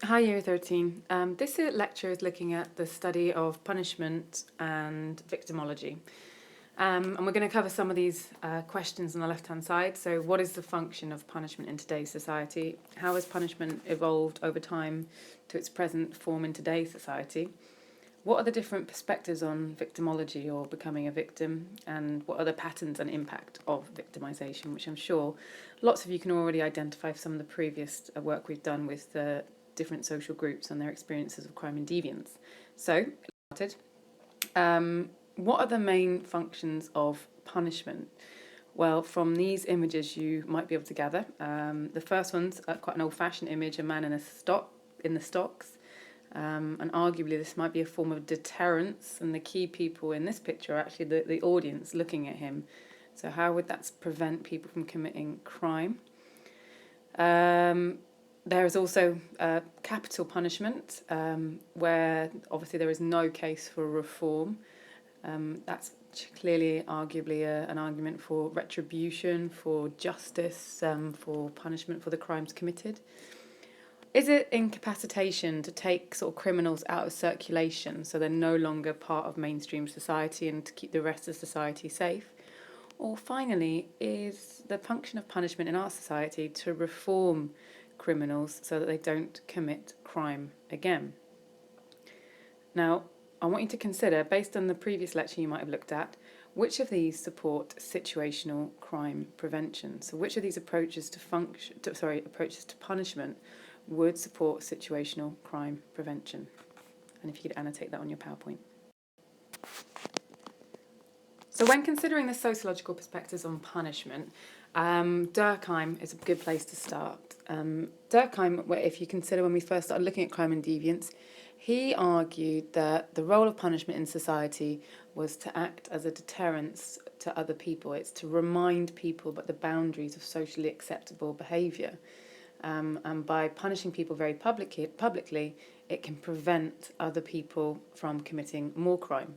Hi, Year 13. This lecture is looking at the study of punishment and victimology. And we're going to cover some of these questions on the left-hand side. So what is the function of punishment in today's society? How has punishment evolved over time to its present form in today's society? What are the different perspectives on victimology or becoming a victim? And what are the patterns and impact of victimisation, which I'm sure lots of you can already identify from some of the previous work we've done with different social groups and their experiences of crime and deviance. So, what are the main functions of punishment? Well, from these images you might be able to gather. The first one's quite an old-fashioned image, a man in the stocks. And arguably this might be a form of deterrence, and the key people in this picture are actually the audience looking at him. So how would that prevent people from committing crime? There is also capital punishment, where obviously there is no case for reform. That's clearly, arguably, an argument for retribution, for justice, for punishment for the crimes committed. Is it incapacitation to take sort of criminals out of circulation so they're no longer part of mainstream society and to keep the rest of society safe? Or finally, is the function of punishment in our society to reform criminals so that they don't commit crime again? Now, I want you to consider, based on the previous lecture you might have looked at, which of these support situational crime prevention? So which of these approaches to punishment would support situational crime prevention? And if you could annotate that on your PowerPoint. So when considering the sociological perspectives on punishment, Durkheim is a good place to start. Durkheim, if you consider when we first started looking at crime and deviance, he argued that the role of punishment in society was to act as a deterrence to other people. It's to remind people about the boundaries of socially acceptable behaviour. And by punishing people very publicly, it can prevent other people from committing more crime.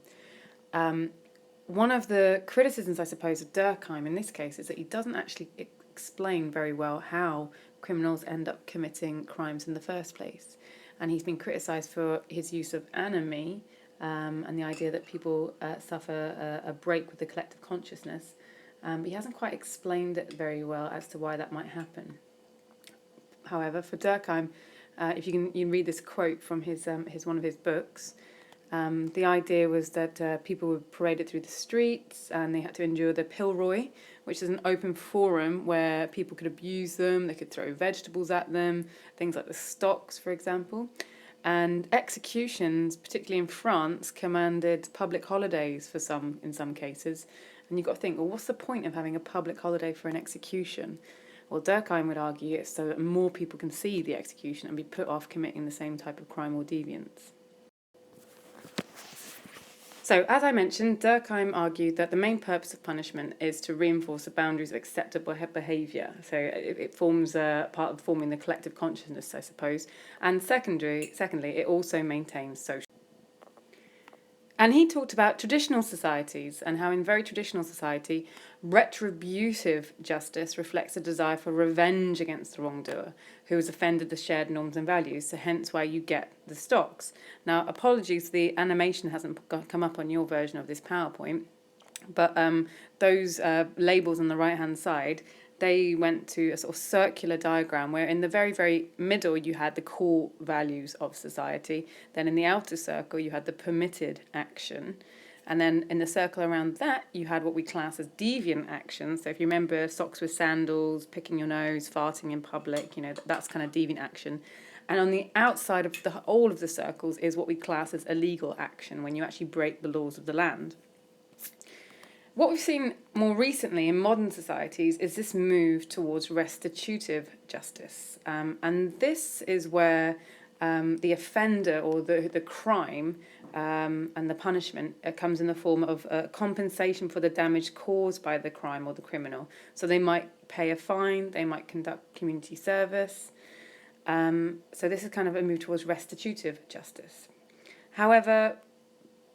One of the criticisms, I suppose, of Durkheim in this case is that he doesn't actually explain very well how criminals end up committing crimes in the first place. And he's been criticised for his use of anomie and the idea that people suffer a break with the collective consciousness. But he hasn't quite explained it very well as to why that might happen. However, for Durkheim, if you can read this quote from his one of his books, the idea was that people were paraded through the streets and they had to endure the pillory, which is an open forum where people could abuse them, they could throw vegetables at them, things like the stocks, for example. And executions, particularly in France, commanded public holidays in some cases. And you've got to think, well, what's the point of having a public holiday for an execution? Well, Durkheim would argue it's so that more people can see the execution and be put off committing the same type of crime or deviance. So, as I mentioned, Durkheim argued that the main purpose of punishment is to reinforce the boundaries of acceptable behaviour. So it forms part of forming the collective consciousness, I suppose. And secondly, it also maintains social. And he talked about traditional societies and how in very traditional society, retributive justice reflects a desire for revenge against the wrongdoer who has offended the shared norms and values, so hence why you get the stocks. Now, apologies, the animation hasn't come up on your version of this PowerPoint, but those labels on the right-hand side, they went to a sort of circular diagram where in the very, very middle you had the core values of society. Then in the outer circle you had the permitted action. And then in the circle around that you had what we class as deviant actions. So if you remember socks with sandals, picking your nose, farting in public, that's kind of deviant action. And on the outside of all of the circles is what we class as illegal action, when you actually break the laws of the land. What we've seen more recently in modern societies is this move towards restitutive justice. And this is where the offender or the crime and the punishment comes in the form of compensation for the damage caused by the crime or the criminal. So they might pay a fine, they might conduct community service. So this is kind of a move towards restitutive justice. However,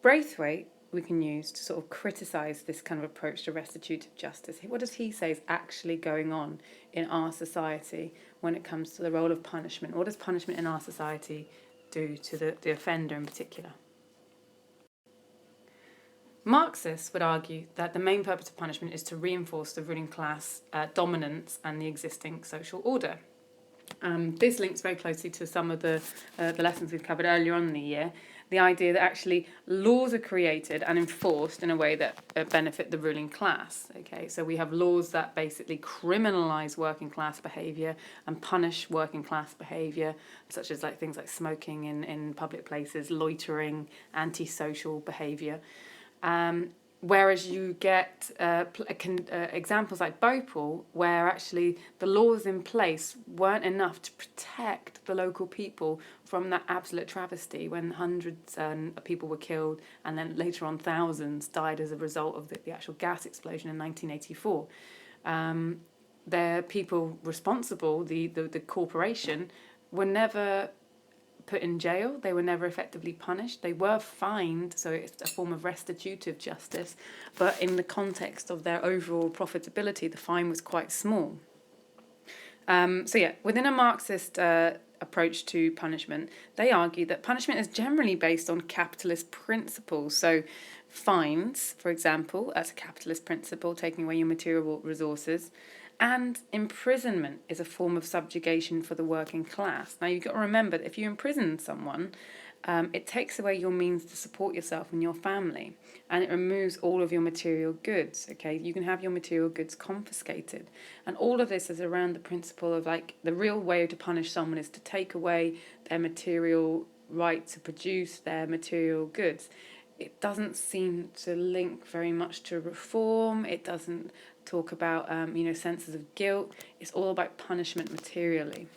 Braithwaite we can use to sort of criticise this kind of approach to restitutive justice. What does he say is actually going on in our society when it comes to the role of punishment. What does punishment in our society do to the offender in particular? Marxists would argue that the main purpose of punishment is to reinforce the ruling class dominance and the existing social order. This links very closely to some of the lessons we've covered earlier on in the year. The idea that actually laws are created and enforced in a way that benefit the ruling class. Okay, so we have laws that basically criminalise working class behaviour and punish working class behaviour, such as like things like smoking in public places, loitering, antisocial behaviour. Whereas you get examples like Bhopal, where actually the laws in place weren't enough to protect the local people from that absolute travesty when hundreds of people were killed and then later on thousands died as a result of the actual gas explosion in 1984. The people responsible, the corporation, were never put in jail. They were never effectively punished. They were fined, so it's a form of restitutive justice, but in the context of their overall profitability, the fine was quite small. Within a Marxist approach to punishment, they argue that punishment is generally based on capitalist principles. So fines, for example, that's a capitalist principle, taking away your material resources. And imprisonment is a form of subjugation for the working class. Now, you've got to remember that if you imprison someone, it takes away your means to support yourself and your family, and it removes all of your material goods. Okay, you can have your material goods confiscated, and all of this is around the principle of like the real way to punish someone is to take away their material right to produce their material goods. It doesn't seem to link very much to reform. It doesn't talk about senses of guilt. It's all about punishment materially.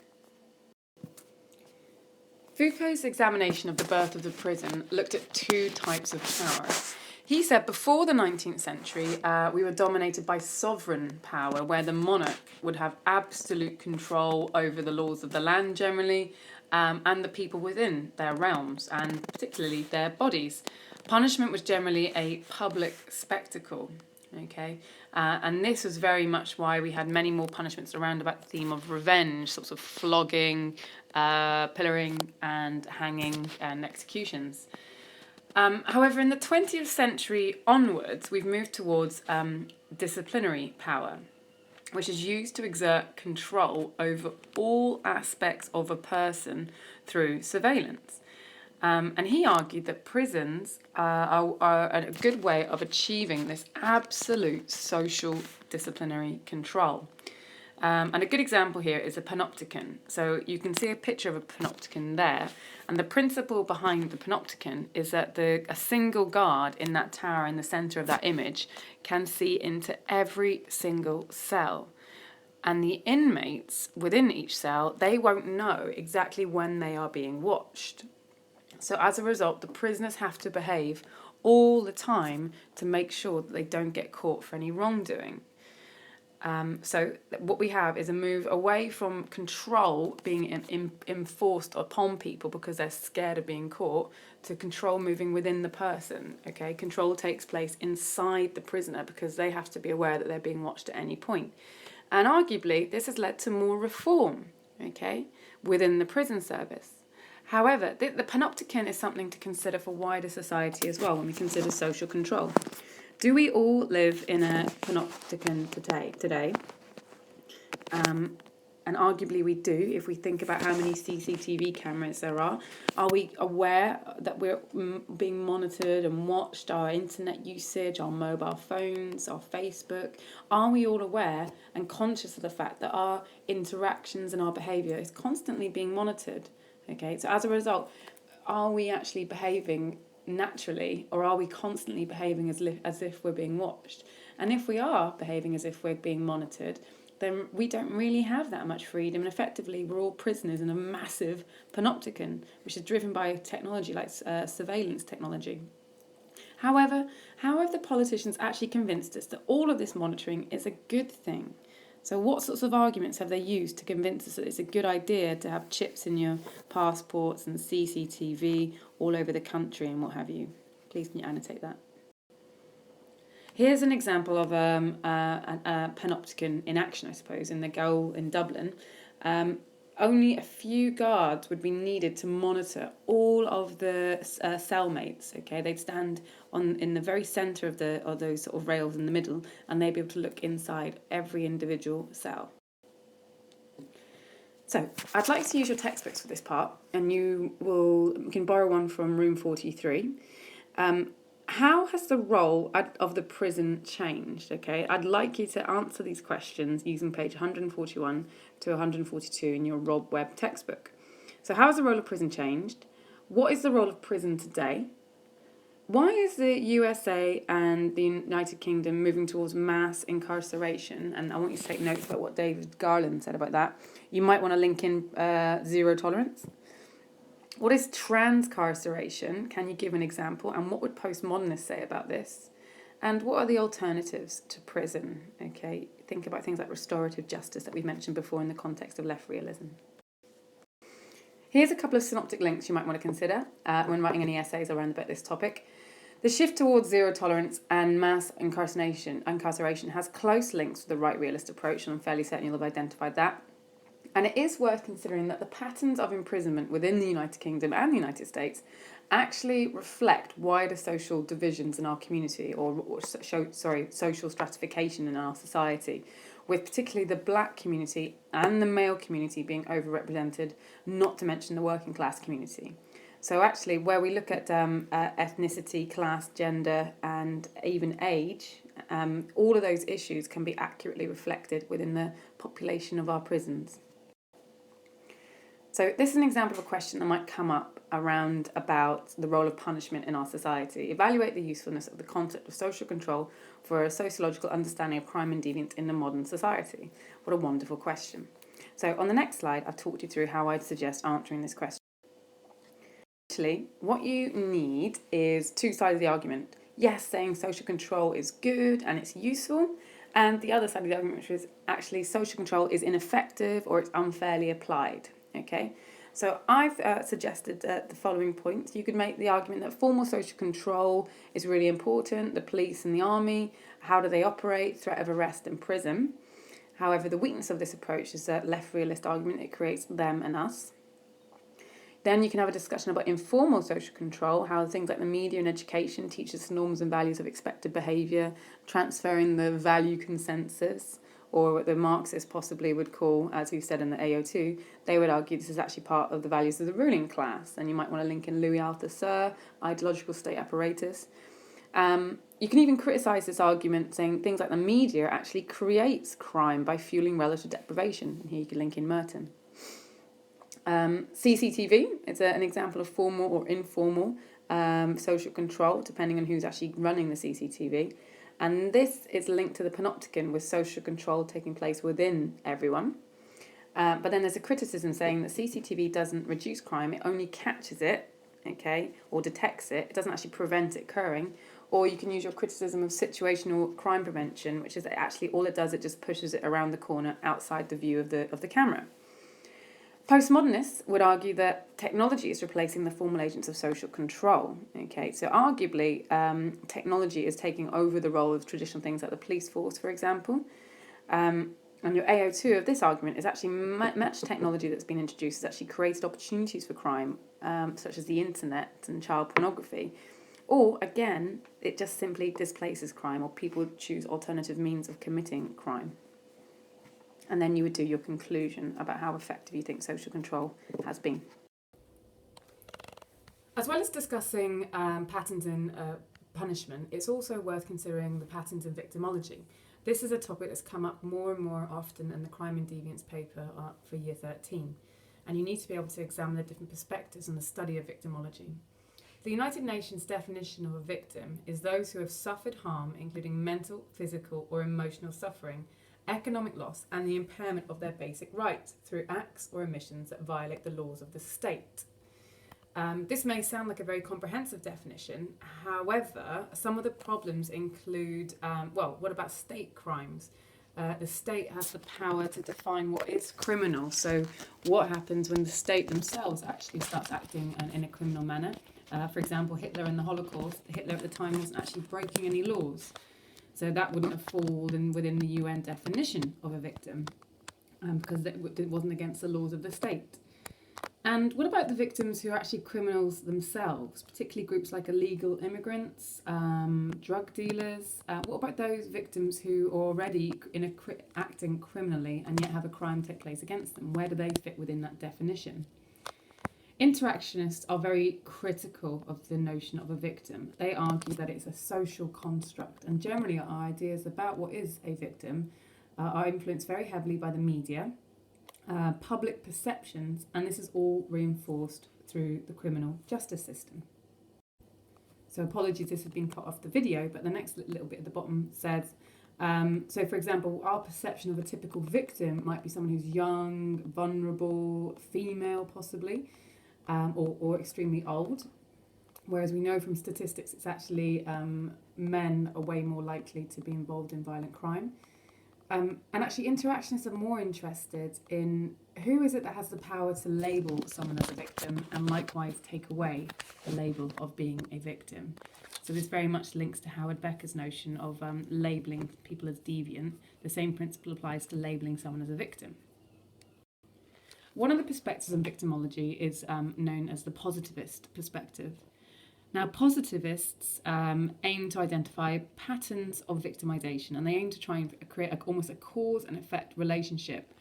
Foucault's examination of the birth of the prison looked at two types of power. He said before the 19th century, we were dominated by sovereign power, where the monarch would have absolute control over the laws of the land generally, and the people within their realms, and particularly their bodies. Punishment was generally a public spectacle. Okay, and this was very much why we had many more punishments around about the theme of revenge, sorts of flogging, pillaring, and hanging and executions. However, in the 20th century onwards, we've moved towards disciplinary power, which is used to exert control over all aspects of a person through surveillance. And he argued that prisons are a good way of achieving this absolute social disciplinary control. And a good example here is a panopticon. So you can see a picture of a panopticon there. And the principle behind the panopticon is that a single guard in that tower in the centre of that image can see into every single cell. And the inmates within each cell, they won't know exactly when they are being watched. So as a result, the prisoners have to behave all the time to make sure that they don't get caught for any wrongdoing. So what we have is a move away from control being enforced upon people because they're scared of being caught, to control moving within the person. Okay, control takes place inside the prisoner because they have to be aware that they're being watched at any point. And arguably, this has led to more reform, okay, within the prison service. However, the panopticon is something to consider for wider society as well when we consider social control. Do we all live in a panopticon today? And arguably we do, if we think about how many CCTV cameras there are. Are we aware that we're being monitored and watched, our internet usage, our mobile phones, our Facebook? Are we all aware and conscious of the fact that our interactions and our behaviour is constantly being monitored? Okay, so as a result, are we actually behaving naturally, or are we constantly behaving as if we're being watched? And if we are behaving as if we're being monitored, then we don't really have that much freedom, and effectively we're all prisoners in a massive panopticon, which is driven by technology like surveillance technology. However, how have the politicians actually convinced us that all of this monitoring is a good thing? So what sorts of arguments have they used to convince us that it's a good idea to have chips in your passports and CCTV all over the country and what have you? Please can you annotate that? Here's an example of a panopticon in action, I suppose, in the Gaol in Dublin. Only a few guards would be needed to monitor all of the cellmates. Okay, they'd stand in the very centre of those sort of rails in the middle, and they'd be able to look inside every individual cell. So I'd like to use your textbooks for this part, and you can borrow one from room 43. How has the role of the prison changed? Okay, I'd like you to answer these questions using page 141 to 142 in your Rob Webb textbook. So how has the role of prison changed? What is the role of prison today? Why is the USA and the United Kingdom moving towards mass incarceration? And I want you to take notes about what David Garland said about that. You might want to link in zero tolerance. What is transcarceration? Can you give an example? And what would postmodernists say about this? And what are the alternatives to prison? Okay, think about things like restorative justice that we've mentioned before in the context of left realism. Here's a couple of synoptic links you might want to consider when writing any essays around about this topic. The shift towards zero tolerance and mass incarceration has close links with the right realist approach, and I'm fairly certain you'll have identified that. And it is worth considering that the patterns of imprisonment within the United Kingdom and the United States actually reflect wider social divisions in our community, social stratification in our society, with particularly the black community and the male community being overrepresented, not to mention the working class community. So actually, where we look at ethnicity, class, gender, and even age, all of those issues can be accurately reflected within the population of our prisons. So this is an example of a question that might come up around about the role of punishment in our society. Evaluate the usefulness of the concept of social control for a sociological understanding of crime and deviance in the modern society. What a wonderful question. So on the next slide, I've talked you through how I'd suggest answering this question. Actually, what you need is two sides of the argument. Yes, saying social control is good and it's useful, and the other side of the argument, which is actually social control is ineffective or it's unfairly applied. Okay, so I've suggested the following points. You could make the argument that formal social control is really important. The police and the army, how do they operate? Threat of arrest and prison. However, the weakness of this approach is a left realist argument. It creates them and us. Then you can have a discussion about informal social control, how things like the media and education teach us norms and values of expected behaviour, transferring the value consensus, or what the Marxists possibly would call, as we've said in the AO2, they would argue this is actually part of the values of the ruling class. And you might want to link in Louis Althusser, ideological state apparatus. You can even criticise this argument, saying things like the media actually creates crime by fueling relative deprivation. And here you can link in Merton. CCTV, it's an example of formal or informal social control, depending on who's actually running the CCTV. And this is linked to the panopticon, with social control taking place within everyone. But then there's a criticism saying that CCTV doesn't reduce crime, it only catches it, okay, or detects it. It doesn't actually prevent it occurring. Or you can use your criticism of situational crime prevention, which is that actually all it does, it just pushes it around the corner outside the view of the camera. Postmodernists would argue that technology is replacing the formal agents of social control. Okay, so arguably, technology is taking over the role of traditional things like the police force, for example. And your AO2 of this argument is actually much technology that's been introduced has actually created opportunities for crime, such as the internet and child pornography. Or, again, it just simply displaces crime, or people choose alternative means of committing crime. And then you would do your conclusion about how effective you think social control has been. As well as discussing patterns in punishment, it's also worth considering the patterns in victimology. This is a topic that's come up more and more often in the Crime and Deviance paper for year 13. And you need to be able to examine the different perspectives on the study of victimology. The United Nations definition of a victim is those who have suffered harm, including mental, physical, or emotional suffering, economic loss, and the impairment of their basic rights through acts or omissions that violate the laws of the state. This may sound like a very comprehensive definition. However, some of the problems include, what about state crimes? The state has the power to define what is criminal. So what happens when the state themselves actually starts acting in a criminal manner? For example, Hitler in the Holocaust, Hitler at the time wasn't actually breaking any laws. So that wouldn't have fallen within the UN definition of a victim. because it wasn't against the laws of the state. And what about the victims who are actually criminals themselves, particularly groups like illegal immigrants, drug dealers? What about those victims who are already acting criminally and yet have a crime take place against them? Where do they fit within that definition? Interactionists are very critical of the notion of a victim. They argue that it's a social construct, and generally our ideas about what is a victim are influenced very heavily by the media, public perceptions, and this is all reinforced through the criminal justice system. So apologies, this has been cut off the video, but the next little bit at the bottom says, so for example, our perception of a typical victim might be someone who's young, vulnerable, female possibly, or extremely old. Whereas we know from statistics it's actually men are way more likely to be involved in violent crime. And actually interactionists are more interested in who is it that has the power to label someone as a victim and likewise take away the label of being a victim. So this very much links to Howard Becker's notion of labelling people as deviant. The same principle applies to labelling someone as a victim. One of the perspectives on victimology is known as the positivist perspective. Now, positivists aim to identify patterns of victimization, and they aim to try and create almost a cause and effect relationship.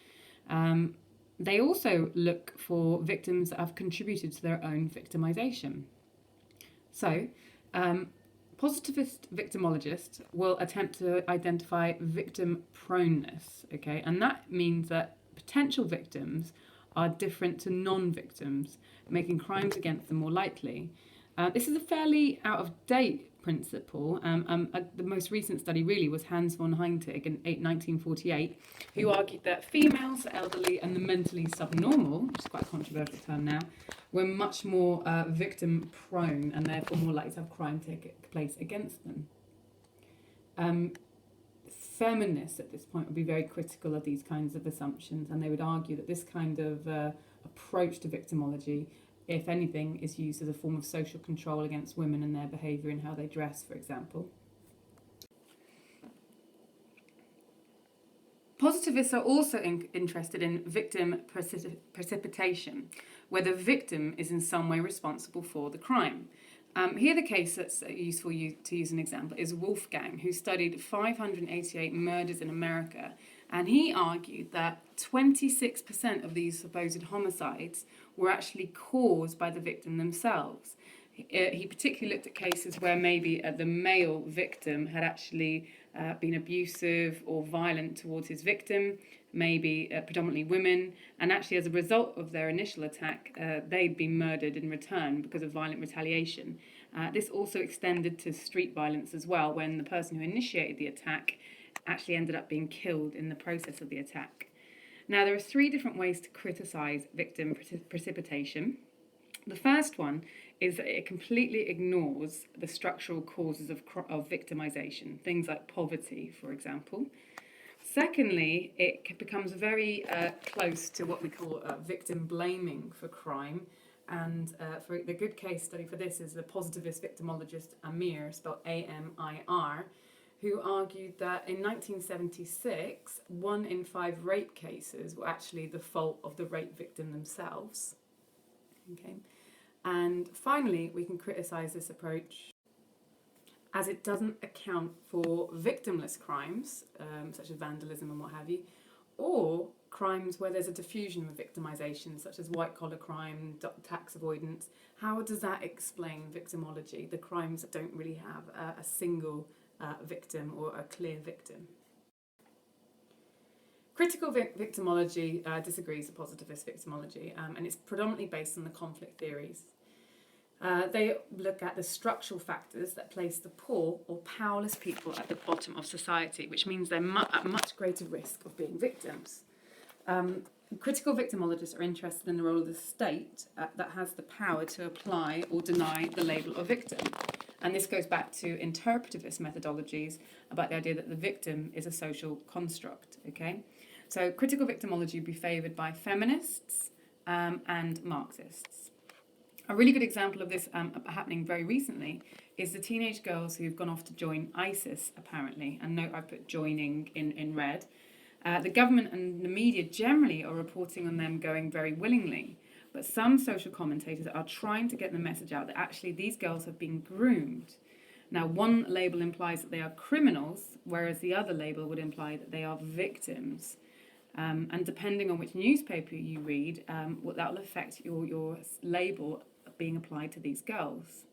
They also look for victims that have contributed to their own victimization. So, positivist victimologists will attempt to identify victim proneness, okay, and that means that potential victims are different to non-victims, making crimes against them more likely. This is a fairly out-of-date principle. The most recent study really was Hans von Heintig in 1948, who argued that females, the elderly and the mentally subnormal, which is quite a controversial term now, were much more victim-prone and therefore more likely to have crime take place against them. Feminists at this point would be very critical of these kinds of assumptions, and they would argue that this kind of approach to victimology, if anything, is used as a form of social control against women and their behaviour and how they dress, for example. Positivists are also interested in victim precipitation, where the victim is in some way responsible for the crime. Here the case that's useful to use an example is Wolfgang, who studied 588 murders in America, and he argued that 26% of these supposed homicides were actually caused by the victim themselves. He particularly looked at cases where maybe the male victim had actually been abusive or violent towards his victim, maybe predominantly women, and actually as a result of their initial attack, they'd been murdered in return because of violent retaliation. This also extended to street violence as well, when the person who initiated the attack actually ended up being killed in the process of the attack. Now, there are three different ways to criticise victim precipitation. The first one is that it completely ignores the structural causes of victimization, things like poverty, for example. Secondly, it becomes very close to what we call victim blaming for crime. And for the good case study for this is the positivist victimologist Amir, spelled A-M-I-R, who argued that in 1976, 1 in 5 rape cases were actually the fault of the rape victim themselves. Okay. And finally, we can criticise this approach as it doesn't account for victimless crimes, such as vandalism and what have you, or crimes where there's a diffusion of victimisation, such as white-collar crime, tax avoidance. How does that explain victimology, the crimes that don't really have a single victim or a clear victim? Critical victimology disagrees with positivist victimology, and it's predominantly based on the conflict theories. They look at the structural factors that place the poor or powerless people at the bottom of society, which means they're at much greater risk of being victims. Critical victimologists are interested in the role of the state that has the power to apply or deny the label of victim. And this goes back to interpretivist methodologies about the idea that the victim is a social construct, okay? So critical victimology would be favoured by feminists and Marxists. A really good example of this happening very recently is the teenage girls who've gone off to join ISIS, apparently. And note I put joining in red. The government and the media generally are reporting on them going very willingly, but some social commentators are trying to get the message out that actually these girls have been groomed. Now, one label implies that they are criminals, whereas the other label would imply that they are victims. And depending on which newspaper you read, that will affect your label being applied to these girls.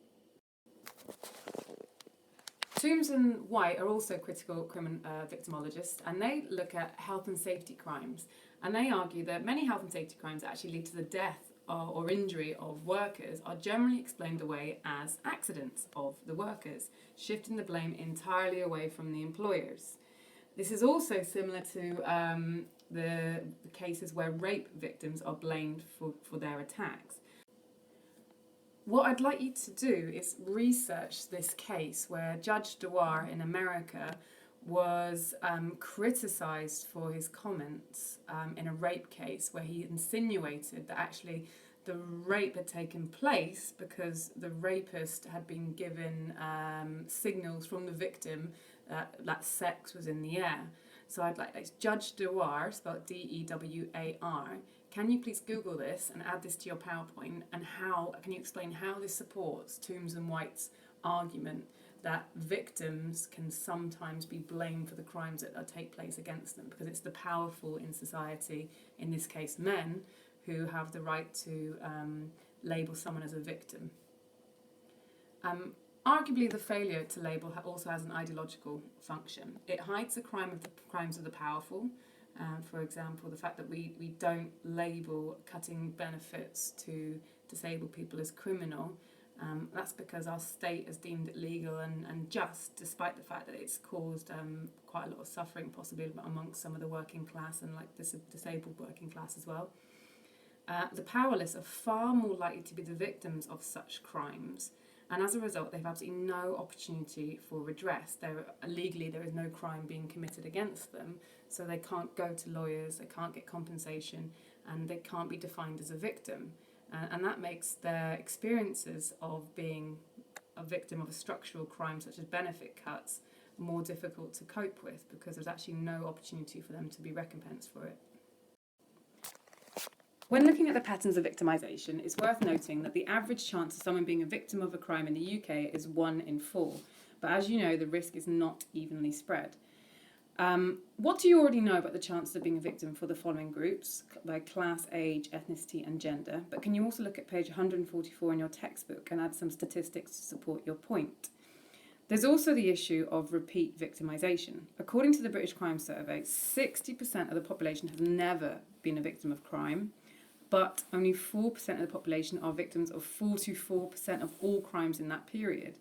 Toombs and Whyte are also critical victimologists, and they look at health and safety crimes. And they argue that many health and safety crimes that actually lead to the death or injury of workers are generally explained away as accidents of the workers, shifting the blame entirely away from the employers. This is also similar to the cases where rape victims are blamed for their attacks. What I'd like you to do is research this case where Judge Dewar in America was criticised for his comments in a rape case where he insinuated that actually the rape had taken place because the rapist had been given signals from the victim that sex was in the air. So it's Judge Dewar, spelled D-E-W-A-R. Can you please Google this and add this to your PowerPoint? And can you explain how this supports Toombs and Whyte's argument that victims can sometimes be blamed for the crimes that take place against them, because it's the powerful in society, in this case men, who have the right to label someone as a victim. Arguably, the failure to label also has an ideological function. It hides the crimes of the powerful. For example, the fact that we don't label cutting benefits to disabled people as criminal. That's because our state has deemed it legal and just, despite the fact that it's caused quite a lot of suffering, possibly amongst some of the working class and disabled working class as well. The powerless are far more likely to be the victims of such crimes, and as a result they have absolutely no opportunity for redress. Legally there is no crime being committed against them, so they can't go to lawyers, they can't get compensation, and they can't be defined as a victim. And that makes their experiences of being a victim of a structural crime such as benefit cuts more difficult to cope with, because there's actually no opportunity for them to be recompensed for it. When looking at the patterns of victimisation, it's worth noting that the average chance of someone being a victim of a crime in the UK is 1 in 4. But as you know, the risk is not evenly spread. What do you already know about the chances of being a victim for the following groups, by class, age, ethnicity and gender? But can you also look at page 144 in your textbook and add some statistics to support your point? There's also the issue of repeat victimisation. According to the British Crime Survey, 60% of the population have never been a victim of crime, but only 4% of the population are victims of 44% of all crimes in that period.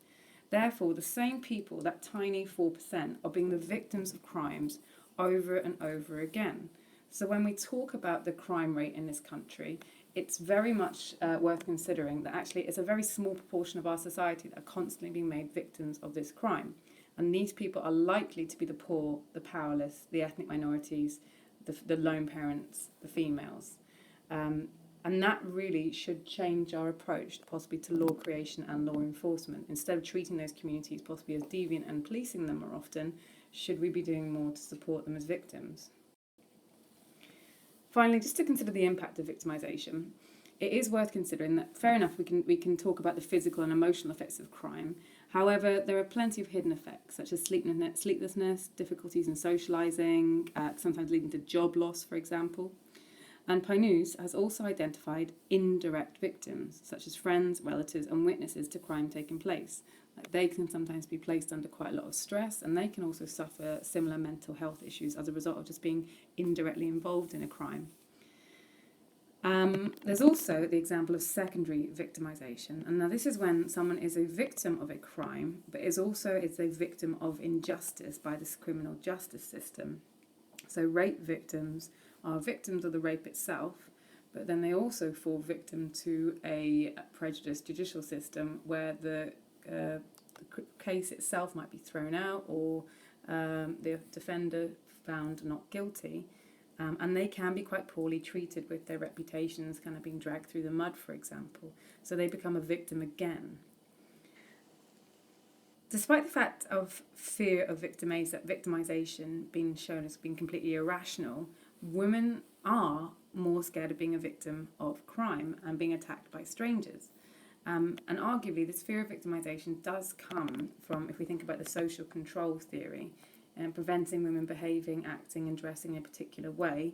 Therefore, the same people, that tiny 4%, are being the victims of crimes over and over again. So when we talk about the crime rate in this country, it's very much worth considering that actually it's a very small proportion of our society that are constantly being made victims of this crime. And these people are likely to be the poor, the powerless, the ethnic minorities, the lone parents, the females. And that really should change our approach possibly to law creation and law enforcement. Instead of treating those communities possibly as deviant and policing them more often, should we be doing more to support them as victims? Finally, just to consider the impact of victimisation, it is worth considering that, fair enough, we can talk about the physical and emotional effects of crime. However, there are plenty of hidden effects, such as sleeplessness, difficulties in socialising, sometimes leading to job loss, for example. And Painus has also identified indirect victims, such as friends, relatives and witnesses to crime taking place. They can sometimes be placed under quite a lot of stress, and they can also suffer similar mental health issues as a result of just being indirectly involved in a crime. There's also the example of secondary victimisation. And now this is when someone is a victim of a crime, but is a victim of injustice by this criminal justice system. So rape victims are victims of the rape itself, but then they also fall victim to a prejudiced judicial system where the case itself might be thrown out, or the defender found not guilty, and they can be quite poorly treated, with their reputations kind of being dragged through the mud, for example. So they become a victim again. Despite the fact of fear of victimization being shown as being completely irrational, women are more scared of being a victim of crime and being attacked by strangers. And arguably, this fear of victimization does come from, if we think about the social control theory, and preventing women behaving, acting, and dressing in a particular way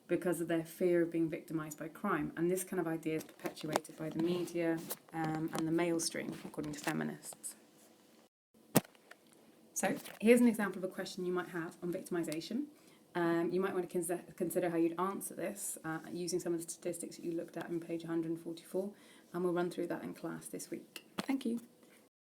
because of their fear of being victimized by crime. And this kind of idea is perpetuated by the media and the male stream, according to feminists. So here's an example of a question you might have on victimization. You might want to consider how you'd answer this using some of the statistics that you looked at on page 144, and we'll run through that in class this week. Thank you.